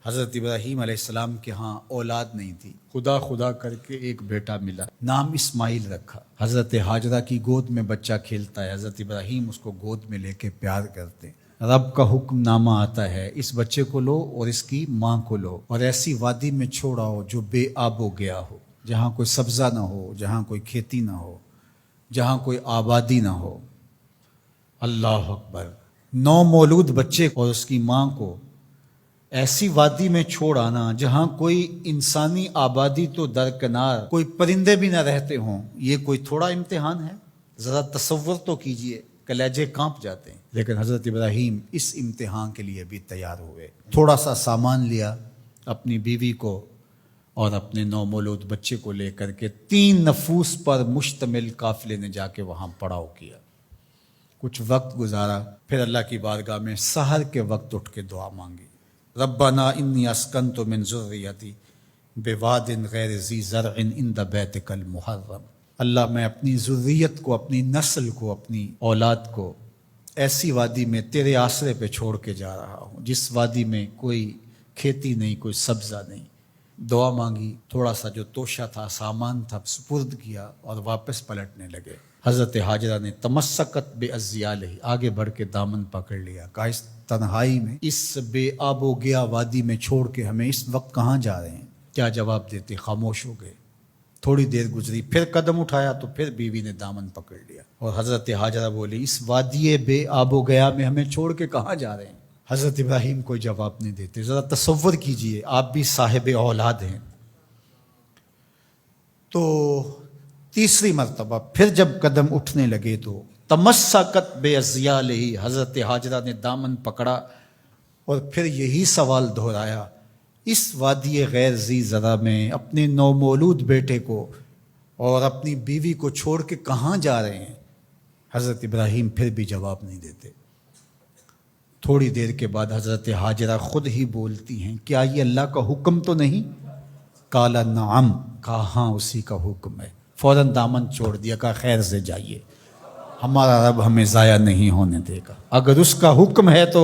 حضرت ابراہیم علیہ السلام کے ہاں اولاد نہیں تھی، خدا خدا کر کے ایک بیٹا ملا، نام اسماعیل رکھا۔ حضرت ہاجرہ کی گود میں بچہ کھیلتا ہے، حضرت ابراہیم اس کو گود میں لے کے پیار کرتے ہیں۔ رب کا حکم نامہ آتا ہے، اس بچے کو لو اور اس کی ماں کو لو اور ایسی وادی میں چھوڑاؤ جو بے آب و گیا ہو، جہاں کوئی سبزہ نہ ہو، جہاں کوئی کھیتی نہ ہو، جہاں کوئی آبادی نہ ہو۔ اللہ اکبر! نومولود بچے اور اس کی ماں کو ایسی وادی میں چھوڑ آنا جہاں کوئی انسانی آبادی تو درکنار، کوئی پرندے بھی نہ رہتے ہوں، یہ کوئی تھوڑا امتحان ہے؟ ذرا تصور تو کیجئے، کلیجے کانپ جاتے ہیں۔ لیکن حضرت ابراہیم اس امتحان کے لیے بھی تیار ہوئے۔ تھوڑا سا سامان لیا، اپنی بیوی کو اور اپنے نومولود بچے کو لے کر کے 3 نفوس پر مشتمل قافلے نے جا کے وہاں پڑاؤ کیا۔ کچھ وقت گزارا، پھر اللہ کی بارگاہ میں سحر کے وقت اٹھ کے دعا مانگی، ربنا انی اسکنت من ذریتی بواد غیر ذی زرع عند بیتک المحرم۔ اللہ، میں اپنی ذریت کو، اپنی نسل کو، اپنی اولاد کو ایسی وادی میں تیرے آسرے پہ چھوڑ کے جا رہا ہوں جس وادی میں کوئی کھیتی نہیں، کوئی سبزہ نہیں۔ دعا مانگی، تھوڑا سا جو توشہ تھا، سامان تھا، سپرد کیا اور واپس پلٹنے لگے۔ حضرت ہاجرہ نے تمسکت بعضیالہ، آگے بڑھ کے دامن پکڑ لیا، کہا اس تنہائی میں، اس بے آب و گیا وادی میں چھوڑ کے ہمیں اس وقت کہاں جا رہے ہیں؟ کیا جواب دیتے؟ خاموش ہو گئے۔ تھوڑی دیر گزری، پھر قدم اٹھایا تو پھر بیوی نے دامن پکڑ لیا اور حضرت ہاجرہ بولی، اس وادی بے آب و گیا میں ہمیں چھوڑ کے کہاں جا رہے ہیں؟ حضرت ابراہیم کوئی جواب نہیں دیتے۔ ذرا تصور کیجئے، آپ بھی صاحب اولاد ہیں۔ تو تیسری مرتبہ پھر جب قدم اٹھنے لگے تو تمسکت بعضیالہ، حضرت ہاجرہ نے دامن پکڑا اور پھر یہی سوال دہرایا، اس وادی غیر ذی زرع میں اپنے نومولود بیٹے کو اور اپنی بیوی کو چھوڑ کے کہاں جا رہے ہیں؟ حضرت ابراہیم پھر بھی جواب نہیں دیتے۔ تھوڑی دیر کے بعد حضرت ہاجرہ خود ہی بولتی ہیں، کیا یہ اللہ کا حکم تو نہیں؟ قال نعم، کہا ہاں اسی کا حکم ہے۔ فوراً دامن چھوڑ دیا، کہا خیر سے جائیے، ہمارا رب ہمیں ضائع نہیں ہونے دے گا، اگر اس کا حکم ہے تو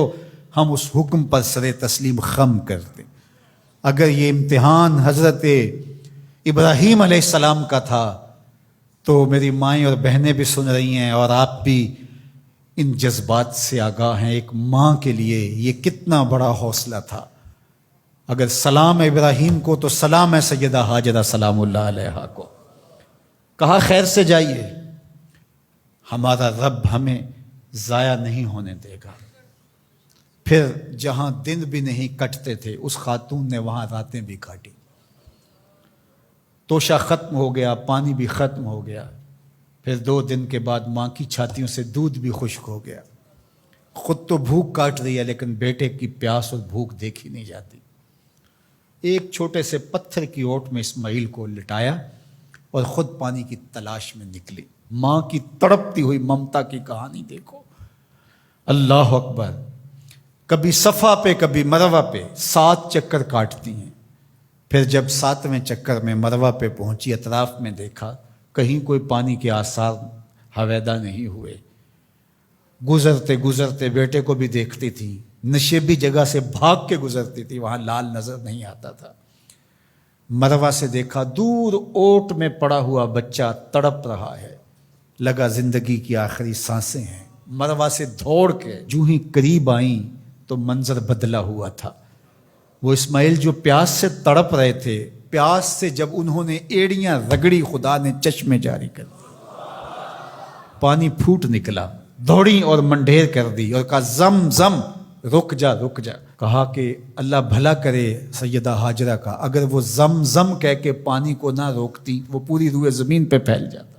ہم اس حکم پر سر تسلیم خم کرتے۔ اگر یہ امتحان حضرت ابراہیم علیہ السلام کا تھا تو میری مائیں اور بہنیں بھی سن رہی ہیں اور آپ بھی ان جذبات سے آگاہ ہیں۔ ایک ماں کے لیے یہ کتنا بڑا حوصلہ تھا۔ اگر سلام ابراہیم کو تو سلام ہے سیدہ ہاجرہ سلام اللہ علیہا کو۔ کہا خیر سے جائیے، ہمارا رب ہمیں ضائع نہیں ہونے دے گا۔ پھر جہاں دن بھی نہیں کٹتے تھے اس خاتون نے وہاں راتیں بھی کاٹی۔ توشہ ختم ہو گیا، پانی بھی ختم ہو گیا، پھر 2 دن کے بعد ماں کی چھاتیوں سے دودھ بھی خشک ہو گیا۔ خود تو بھوک کاٹ رہی ہے لیکن بیٹے کی پیاس اور بھوک دیکھی نہیں جاتی۔ ایک چھوٹے سے پتھر کی اوٹ میں اسماعیل کو لٹایا اور خود پانی کی تلاش میں نکلی۔ ماں کی تڑپتی ہوئی ممتا کی کہانی دیکھو۔ اللہ اکبر! کبھی صفا پہ کبھی مروہ پہ 7 چکر کاٹتی ہیں۔ پھر جب 7ویں چکر میں مروہ پہ پہنچی، اطراف میں دیکھا، کہیں کوئی پانی کے آثار ہویدا نہیں ہوئے۔ گزرتے گزرتے بیٹے کو بھی دیکھتی تھی، نشیبی جگہ سے بھاگ کے گزرتی تھی، وہاں لال نظر نہیں آتا تھا۔ مروہ سے دیکھا، دور اوٹ میں پڑا ہوا بچہ تڑپ رہا ہے، لگا زندگی کی آخری سانسیں ہیں۔ مروہ سے دوڑ کے جو ہی قریب آئیں تو منظر بدلا ہوا تھا۔ وہ اسماعیل جو پیاس سے تڑپ رہے تھے، پیاس سے جب انہوں نے ایڑیاں رگڑی، خدا نے چشمے جاری کر دی، پانی پھوٹ نکلا، دوڑی اور منڈھیر کر دی اور کہا زم زم، رک جا رک جا۔ کہا کہ اللہ بھلا کرے سیدہ ہاجرہ کا، اگر وہ زم زم کہہ کے پانی کو نہ روکتی وہ پوری روئے زمین پہ پھیل جاتا۔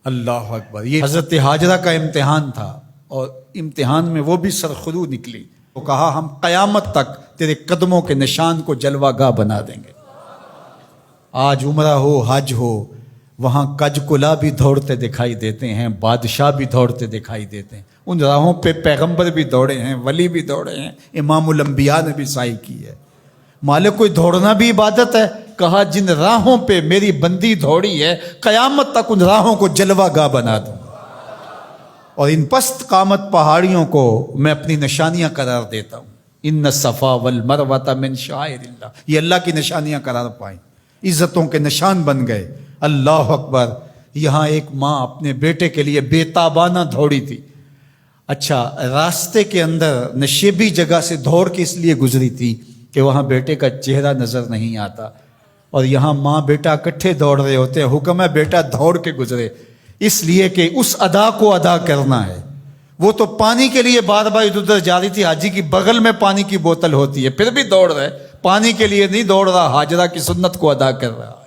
اللہ اکبر! یہ حضرت ہاجرہ کا امتحان تھا اور امتحان میں وہ بھی سرخرو نکلی۔ وہ کہا ہم قیامت تک تیرے قدموں کے نشان کو جلوہ گاہ بنا دیں گے۔ آج عمرہ ہو، حج ہو، وہاں کج کلا بھی دوڑتے دکھائی دیتے ہیں، بادشاہ بھی دوڑتے دکھائی دیتے ہیں۔ ان راہوں پہ پیغمبر بھی دوڑے ہیں، ولی بھی دوڑے ہیں، امام الانبیاء نے بھی سعی کی ہے۔ مالک کوئی دوڑنا بھی عبادت ہے؟ کہا جن راہوں پہ میری بندی دوڑی ہے قیامت تک ان راہوں کو جلوہ گاہ بنا دوں اور ان پست قامت پہاڑیوں کو میں اپنی نشانیاں قرار دیتا ہوں۔ ان الصفا والمروۃ من شعائر اللہ، یہ اللہ کی نشانیاں قرار پائیں، عزتوں کے نشان بن گئے۔ اللہ اکبر۔ یہاں ایک ماں اپنے بیٹے کے لیے بے تابانہ دوڑی تھی۔ اچھا، راستے کے اندر نشیبی جگہ سے دوڑ کے اس لیے گزری تھی کہ وہاں بیٹے کا چہرہ نظر نہیں آتا، اور یہاں ماں بیٹا اکٹھے دوڑ رہے ہوتے ہیں، حکم ہے بیٹا دوڑ کے گزرے، اس لیے کہ اس ادا کو ادا کرنا ہے۔ وہ تو پانی کے لیے بار بار ادھر ادھر جا رہی تھی، حاجی کی بغل میں پانی کی بوتل ہوتی ہے پھر بھی دوڑ رہے، پانی کے لیے نہیں دوڑ رہا، حاجرہ کی سنت کو ادا کر رہا۔